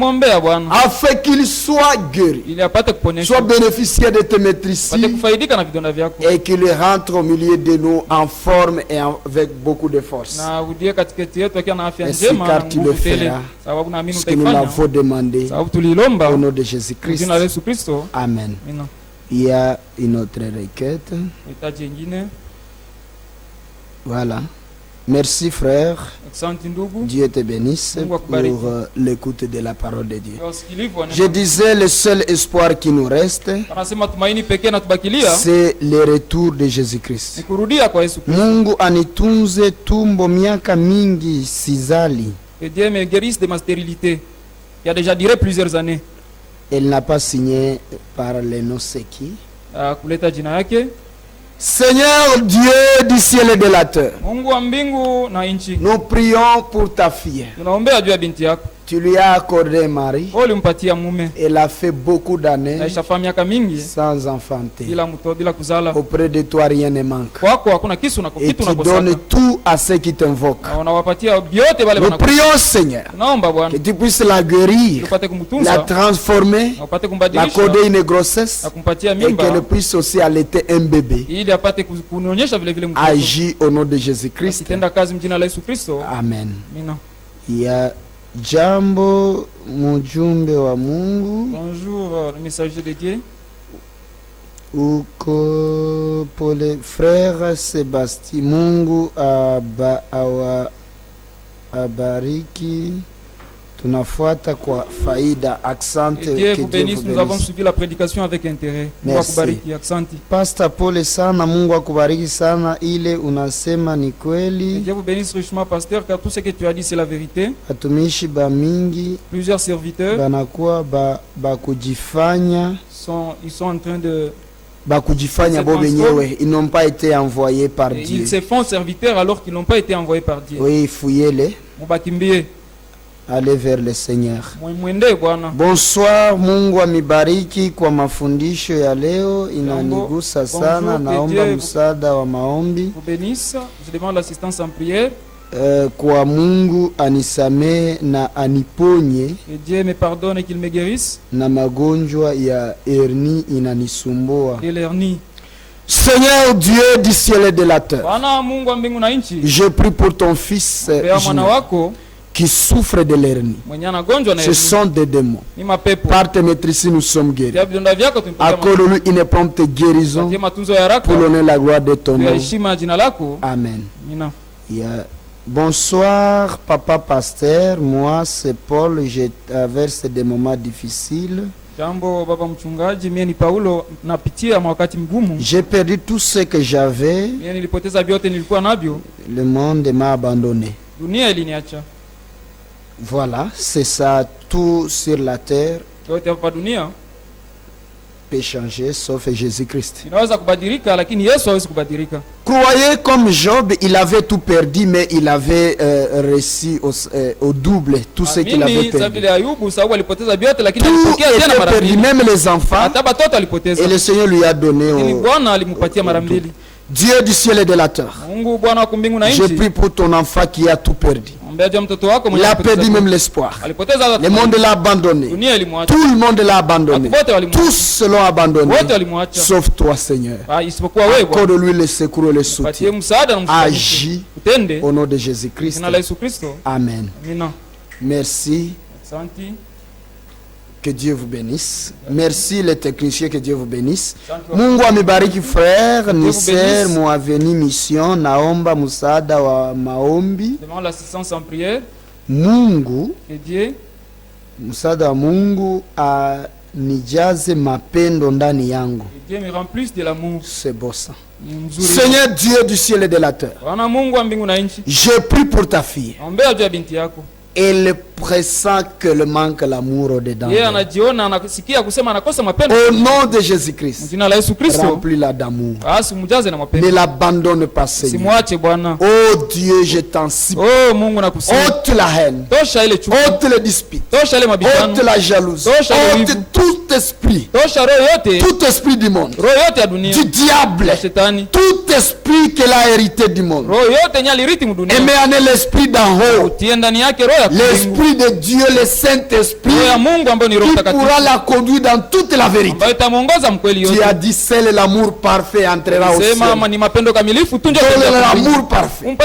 afin qu'il soit guéri, soit bénéficiaire de tes maîtrises et qu'il rentre au milieu de nous en forme et avec beaucoup de force. Merci car tu le feras, parce que nous l'avons demandé au nom de Jésus-Christ. Amen. Il y a une autre requête. Voilà. Merci frère. Dieu te bénisse pour l'écoute de la parole de Dieu. Je disais, le seul espoir qui nous reste, c'est le retour de Jésus-Christ. Mungu anitunze tumbo miaka mingi sizali. Que Dieu me guérisse de ma stérilité. Il y a déjà duré plusieurs années. Elle n'a pas signé par les Noseki. Seigneur Dieu du ciel et de la terre, nous prions pour ta fille. Tu lui as accordé un mari. Elle a fait beaucoup d'années sans enfanter. Auprès de toi, rien ne manque. Et tu donnes tout à ceux qui t'invoquent. Nous prions, Seigneur, que tu puisses la guérir, la transformer, l'accorder une grossesse et qu'elle puisse aussi allaiter un bébé. Agis au nom de Jésus-Christ. Amen. Il y a Jambo mujumbe wa Mungu. Bonjour, le messager de Dieu. Uko pole frère Sébastien. Mungu abariki. Tunafuata kwa faida. Accente. Dieu vous bénisse. Nous avons suivi la prédication avec intérêt. Merci. Pastor pole sana. Mungu akubariki sana. Ile unasema ni kweli. Dieu vous bénisse richement, pasteur, car tout ce que tu as dit c'est la vérité. Watumishi ba mingi. Plusieurs serviteurs. Banakuwa bakujifanya. Ils sont en train de bakujifanya bo benyewe. Ils n'ont pas été envoyés par Dieu. Ils se font serviteurs alors qu'ils n'ont pas été envoyés par Dieu. Oui, fuyele. Mubakimbie. Allez vers le Seigneur. Bonsoir, Mungu amibariki kwa mafundisho ya leo, inanigusa sana, naomba msaada wa maombi. Je demande l'assistance en prière. kwa Mungu anisamee na aniponye. Que Dieu me pardonne et qu'il me guérisse. Na magonjwa ya hernie inanisumbua. Et l'hernie. Seigneur Dieu du ciel et de la terre, Bwana Mungu wa mbingu na nchi, je prie pour ton fils mwana wako qui souffre de l'hernie. Ce sont des démons. Par tes maîtrises, nous sommes guéris. Accorde-lui une prompte guérison pour l'honneur et la gloire de ton nom. Amen. Bonsoir, papa pasteur. Moi, c'est Paul. Je traverse des moments difficiles. J'ai perdu tout ce que j'avais. Le monde m'a abandonné. Voilà, c'est ça, tout sur la terre peut changer sauf Jésus-Christ. Croyez comme Job, il avait tout perdu, mais il avait réussi au double tout ce qu'il avait perdu. Tout était perdu, même les enfants, et le Seigneur lui a donné au double. Dieu du ciel et de la terre, je prie pour ton enfant qui a tout perdu. Il a perdu même l'espoir. Le monde l'a abandonné. Tout le monde l'a abandonné. Tous l'ont abandonné. Sauf toi, Seigneur. Accorde-lui le secours et le soutien. Agis au nom de Jésus-Christ. Amen. Merci. Que Dieu vous bénisse. Merci les techniciens, que Dieu vous bénisse. Mungu amebariki frère Nisser Muaveni mission naomba msaada wa maombi. Demande l'assistance en prière. Mungu que Dieu msaada wa Mungu anijaze mapendo ndani yangu. Que Dieu me remplisse de l'amour. C'est beau ça. Seigneur Dieu du ciel et de la terre, je prie pour ta fille. Elle pressent que le manque l'amour au-dedans. Au nom de Jésus-Christ, remplis-la d'amour. Ne l'abandonne pas, Seigneur. Oh Dieu, je t'en supplie. Ôte la haine, ôte le dispute, ôte la jalousie, ôte tout esprit du monde, du diable, tout esprit qu'elle a hérité du monde, et met en elle l'esprit d'en haut, l'esprit de Dieu, le Saint-Esprit, qui pourra la conduire dans toute la vérité. Tu as dit seul l'amour parfait entrera au ciel. L'amour parfait.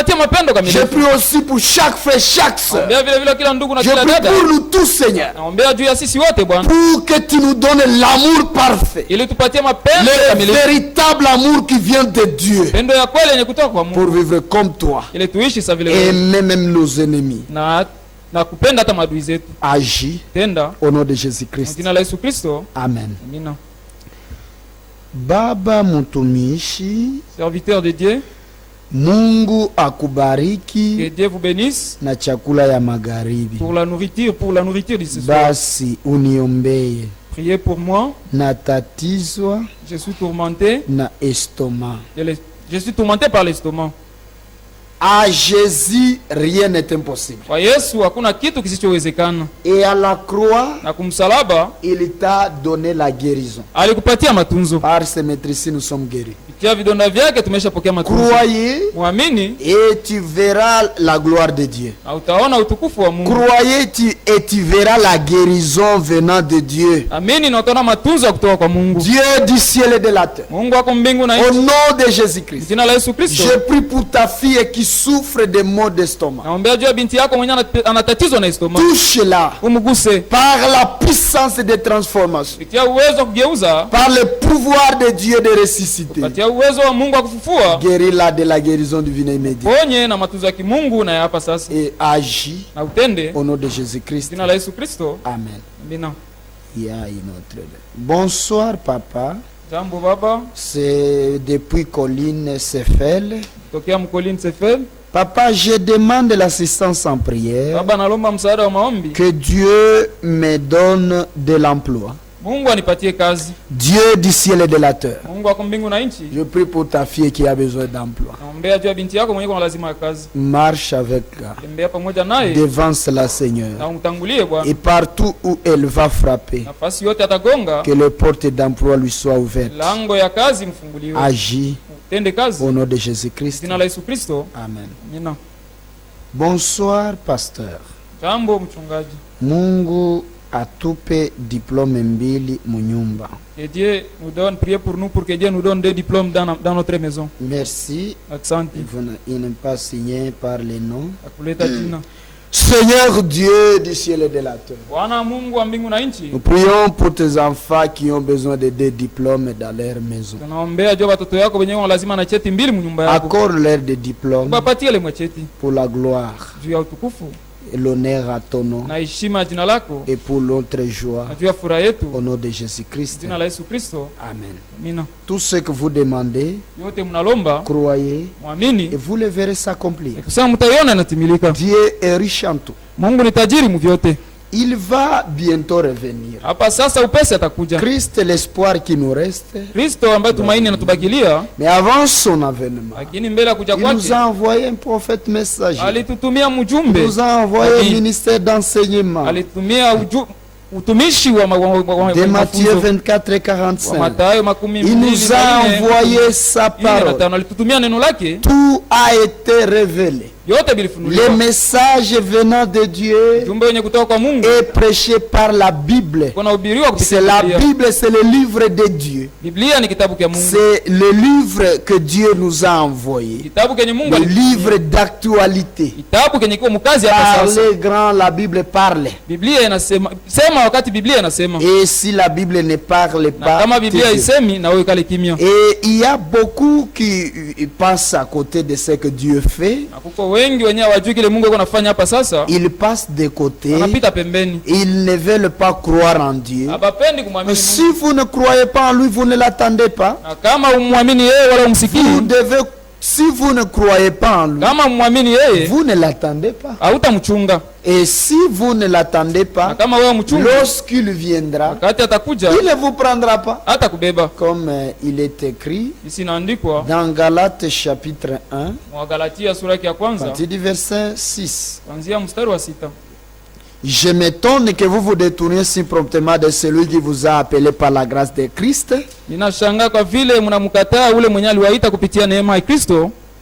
Je prie aussi pour chaque frère, chaque soeur. Je prie pour nous tous, Seigneur, pour que tu nous donnes l'amour parfait, le véritable amour qui vient de Dieu, pour vivre comme toi, et même nos ennemis. Agis au nom de Jésus-Christ. Amen. Baba mtumishi, serviteur de Dieu, Mungu akubariki. Que Dieu vous bénisse. Na chakula ya magharibi. Pour la nourriture de ce soir. Basi uniombeye. Priez pour moi. Na tatizwa. Je suis tourmenté. Na estomac. Je suis tourmenté par l'estomac. À Jésus, rien n'est impossible. Et à la croix, il t'a donné la guérison. Par ses maîtrises, nous sommes guéris. Croyez et tu verras la gloire de Dieu. Croyez et tu verras la guérison venant de Dieu. Dieu du ciel et de la terre, au nom de Jésus-Christ, je prie pour ta fille qui souffre de maux d'estomac. Touche-la par la puissance de transformation, par le pouvoir de Dieu de ressusciter. Guéris-la de la guérison divine immédiate. Et agis au nom de Jésus-Christ. Amen. Il y a une autre. Bonsoir papa. C'est depuis Colline Sefel. Papa, je demande l'assistance en prière. Que Dieu me donne de l'emploi. Dieu du ciel et de la terre, je prie pour ta fille qui a besoin d'emploi. Marche avec elle, devance la Seigneur, et partout où elle va frapper, que les portes d'emploi lui soient ouvertes. Agis au nom de Jésus-Christ. Amen. Bonsoir pasteur. Jambo mchungaji. Mungu atupe diplôme mbili munyumba. Que Dieu nous donne, priez pour nous pour que Dieu nous donne 2 diplômes dans notre maison. Merci. Asante. Il n'est pas signé par les noms. Akuleta jina. Seigneur Dieu du ciel et de la terre. Bwana Mungu wa mbingu na nchi. Nous prions pour tes enfants qui ont besoin de 2 diplômes dans leur maison. Tunaombea juu watoto yako wenyewe wana lazima na cheti mbili mnyumba yako. Accorde-leur des diplômes. Upapatie ile mwacheti. Pour la gloire. Juu ya utukufu. Et l'honneur à ton nom. Na heshima jina lako. Et pour notre joie. Na juu ya furaha yetu. Au nom de Jésus-Christ. Jina la Yesu Kristo. Amen. Amina. Tout ce que vous demandez, yote mnalomba, croyez, muamini, et vous le verrez s'accomplir. Kusema mtaiona inatimilika. Dieu est riche en tout. Mungu ni tajiri mu vyote. Il va bientôt revenir. Hapa sasa upesi atakuja. Christ est l'espoir qui nous reste. Kristo ambaye tumaini anatubakilia. Mais avant son avènement, lakini mbele ya kuja kwake, il nous a envoyé un prophète messager. Alitutumia mjumbe. Il nous a envoyé un ministère d'enseignement. Alitumia utumishi wa de Matthieu 24 et 45. Il nous a envoyé sa parole. Tout a été révélé. Les messages venant de Dieu est prêché par la Bible. C'est la Bible, c'est le livre de Dieu. C'est le livre que Dieu nous a envoyé. Le livre d'actualité. Parlez grand, la Bible parle. Et si la Bible ne parle pas, et il y a beaucoup qui passent à côté de ce que Dieu fait. Ils passent de côté. Ils ne veulent pas croire en Dieu. Si vous ne croyez pas en lui, vous ne l'attendez pas. Vous devez, si vous ne croyez pas en lui, vous ne l'attendez pas. Et si vous ne l'attendez pas, lorsqu'il viendra, il ne vous prendra pas. Comme il est écrit dans Galates chapitre 1, partie du verset 6. Je m'étonne que vous vous détourniez si promptement de celui qui vous a appelé par la grâce de Christ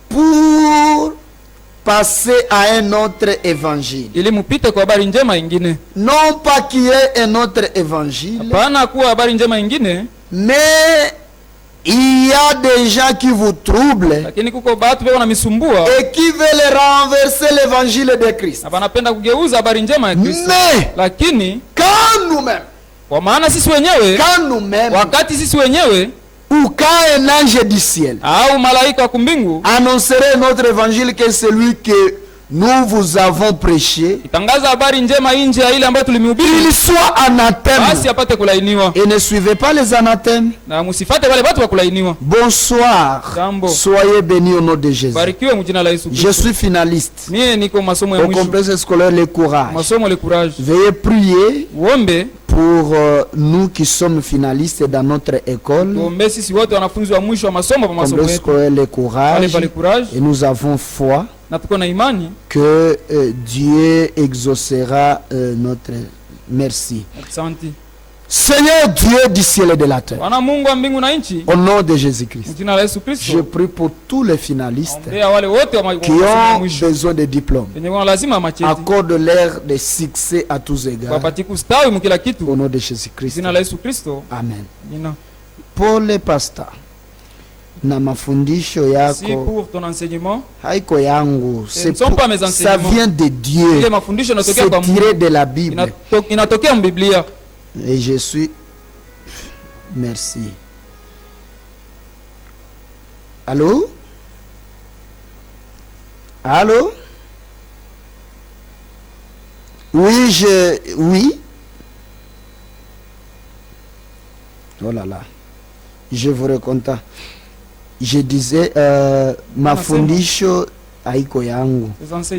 pour passer à un autre évangile. Non pas qu'il y ait un autre évangile, mais il y a des gens qui vous troublent et qui veulent renverser l'évangile de Christ. Mais quand nous-mêmes, ou quand un ange du ciel annoncerait notre évangile, que celui que nous vous avons prêché, il soit anathème, et ne suivez pas les anathèmes. Bonsoir, soyez bénis au nom de Jésus. Je suis finaliste au complexe scolaire Le Courage. Veuillez prier pour nous qui sommes finalistes dans notre école, complexe scolaire Le Courage, et nous avons foi que Dieu exaucera notre merci. Seigneur Dieu du ciel et de la terre, au nom de Jésus-Christ, je prie pour tous les finalistes qui ont besoin de diplômes. Accorde-leur des succès à tous égards. Au nom de Jésus-Christ. Amen. Pour les pasteurs, na mafundisho yako haiko yangu, ça vient de Dieu, c'est tiré de la Bible. Et je suis, merci. Allô? Allô? Oui, oui. Oh là là, je vous recontacte. Je disais mafundisho haiko yangu.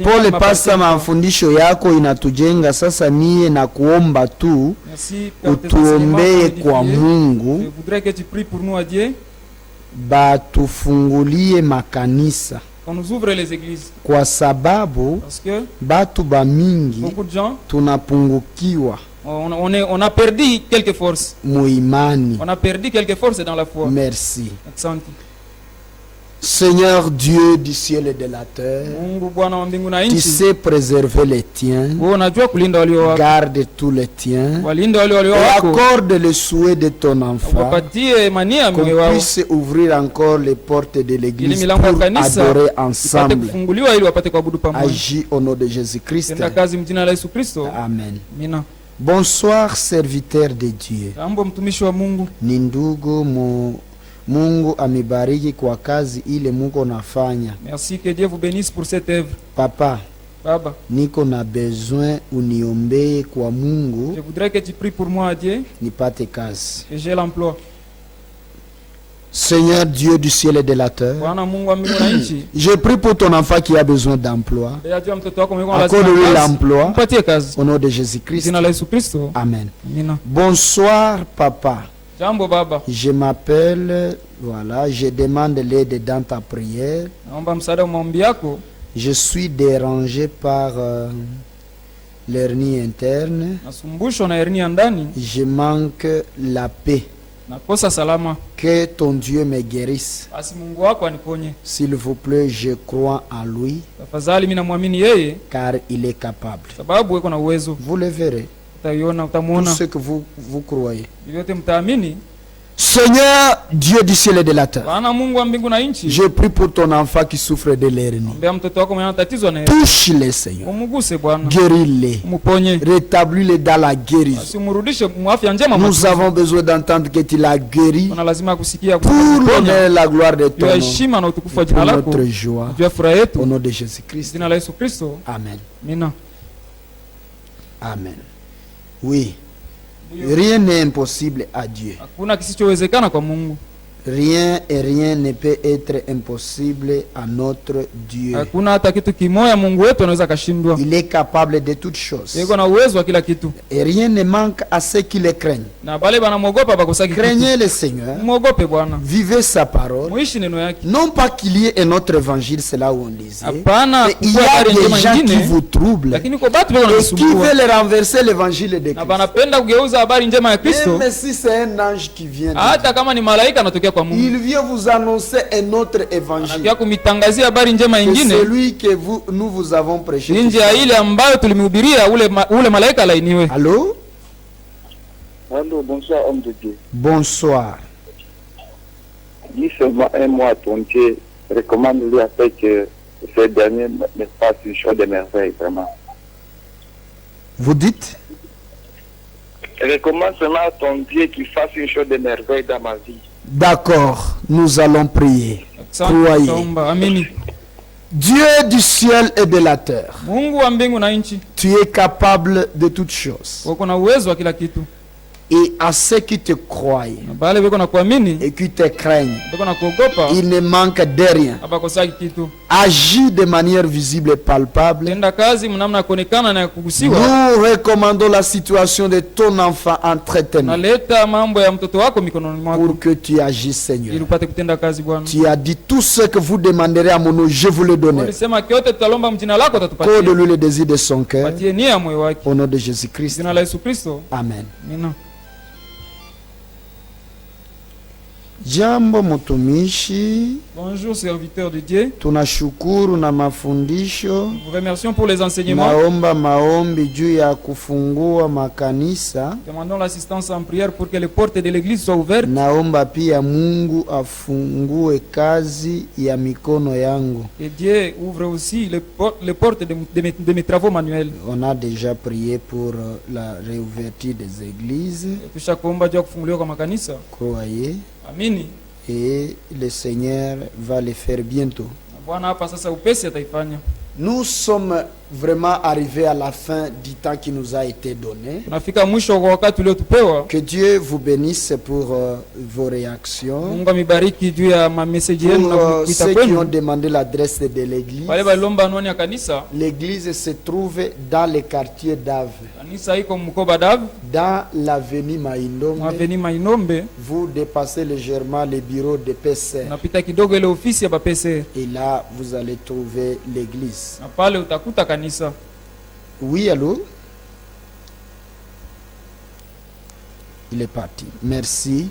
Pole pasta, mafundisho yako inatujenga. Sasa mie na kuomba tu utuombee kwa Mungu batufungulie makanisa, kwa sababu batu ba mingi tunapungukiwa. On a perdu quelques forces. Muimani. On a perdu quelques forces dans la foi. Merci. Seigneur Dieu du ciel et de la terre, tu sais préserver les tiens, garde tous les tiens, et accorde le souhait de ton enfant, qu'on puisse ouvrir encore les portes de l'église pour adorer ensemble. Agis au nom de Jésus-Christ. Amen. Bonsoir, serviteur de Dieu. Nindugu Mungu amibariki kwa kazi ile muko nafanya. Merci, que Dieu vous bénisse pour cette œuvre. Papa, Baba, niko na besoin uniombee kwa Mungu. Je voudrais que tu pries pour moi à Dieu. Nipate kazi. Que j'ai l'emploi. Seigneur Dieu du ciel et de la terre, je prie pour ton enfant qui a besoin d'emploi. Accorde-lui l'emploi au nom de Jésus-Christ. Amen. Bonsoir papa. Je m'appelle, voilà, je demande l'aide dans ta prière. Je suis dérangé par l'hernie interne. Je manque la paix. Que ton Dieu me guérisse. S'il vous plaît, je crois en lui, car il est capable. Vous le verrez. Tout ce que vous croyez. Seigneur Dieu du ciel et de la terre, je prie pour ton enfant qui souffre de l'hernie. Touche-les, Seigneur. Guéris-les. Rétablis-les dans la guérison. Nous avons besoin d'entendre que tu l'as guéri pour l'honneur et la gloire de ton nom, pour notre joie. Au nom de Jésus-Christ. Amen. Amen. Oui. Rien n'est impossible à Dieu. Rien et rien ne peut être impossible à notre Dieu. Il est capable de toutes choses. Et rien ne manque à ceux qui le craignent. Craignez le Seigneur. Vivez sa parole. Non pas qu'il y ait un autre évangile, c'est là où on disait. Mais il y a des gens qui vous troublent et qui veulent renverser l'évangile de Christ. Même si c'est un ange qui vient de il vient vous annoncer un autre évangile. C'est celui que nous vous avons prêché. Allô? Allô, bonsoir homme de Dieu. Bonsoir. Dis seulement un mot à ton Dieu. Recommande-lui afin que ce dernier me fasse une chose de merveille, vraiment. Vous dites? Recommande seulement à ton Dieu qu'il fasse une chose de merveille dans ma vie. D'accord, nous allons prier. Croyez. Dieu du ciel et de la terre, tu es capable de toutes choses. Et à ceux qui te croient et qui te craignent, il ne manque de rien. Agis de manière visible et palpable. Nous recommandons la situation de ton enfant entre tes mains pour que tu agisses, Seigneur. Tu as dit tout ce que vous demanderez à mon nom, je vous le donnerai. Accorde-lui le désir de son cœur. Au nom de Jésus-Christ. Amen. Jambo mutumishi. Bonjour serviteur de Dieu. Tunashukuru na mafundisho. Nous vous remercions pour les enseignements. Naomba maombi juu ya kufungua makanisa. Demandons l'assistance en prière pour que les portes de l'église soient ouvertes. Naomba pia Mungu afungue kazi ya mikono yangu. Et Dieu ouvre aussi les portes de mes travaux manuels. On a déjà prié pour la réouverture des églises. Croyez. Amini. Et le Seigneur va le faire bientôt. Nous sommes vraiment arrivés à la fin du temps qui nous a été donné. Que Dieu vous bénisse pour vos réactions. Pour ceux qui ont demandé l'adresse de l'église. L'église se trouve dans le quartier d'Ave. Dans l'avenue Maindombe. Vous dépassez légèrement le bureau de PC. Et là, vous allez trouver l'église. Oui, allô? Il est parti. Merci.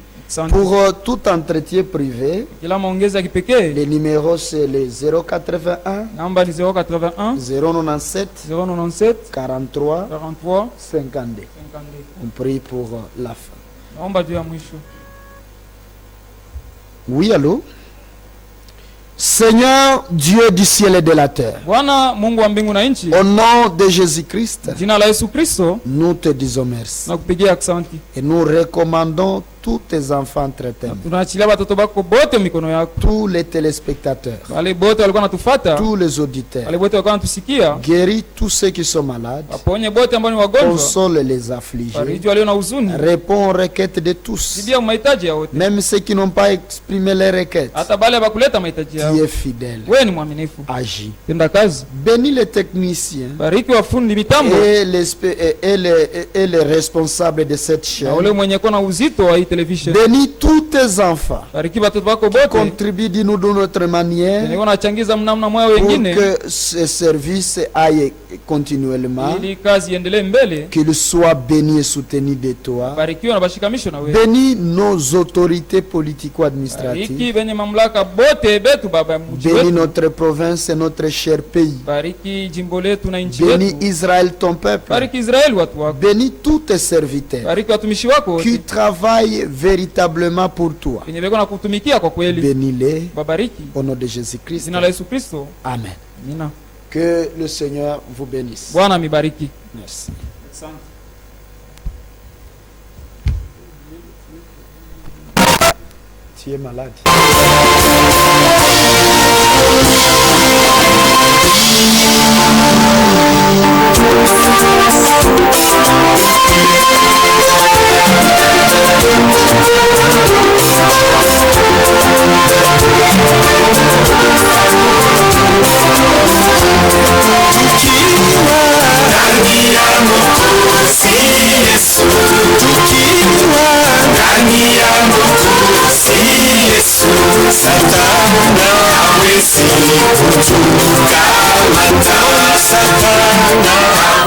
Pour tout entretien privé, les numéros c'est les 081 097 43 52. On prie pour la fin. Oui, allô? Seigneur Dieu du ciel et de la terre, au nom de Jésus-Christ, nous te disons merci et nous recommandons tous tes enfants entre tes mains, tous les téléspectateurs, tous les auditeurs, guéris tous ceux qui sont malades, console les affligés, réponds aux requêtes de tous, même ceux qui n'ont pas exprimé les requêtes. Tu es fidèle, agis. Bénis les techniciens et les responsables de cette chaîne. Bénis tous tes enfants qui contribuent d'une ou d'une autre manière pour que ce service aille continuellement, qu'il soit béni et soutenu de toi. Bénis nos autorités politico-administratives. Bénis notre province et notre cher pays. Bénis Israël ton peuple. Bénis tous tes serviteurs qui travaillent véritablement pour toi. Bénis-les au nom de Jésus-Christ. Amen. Que le Seigneur vous bénisse. Merci. Tu es malade. Satana hawezi kutukamata, Satana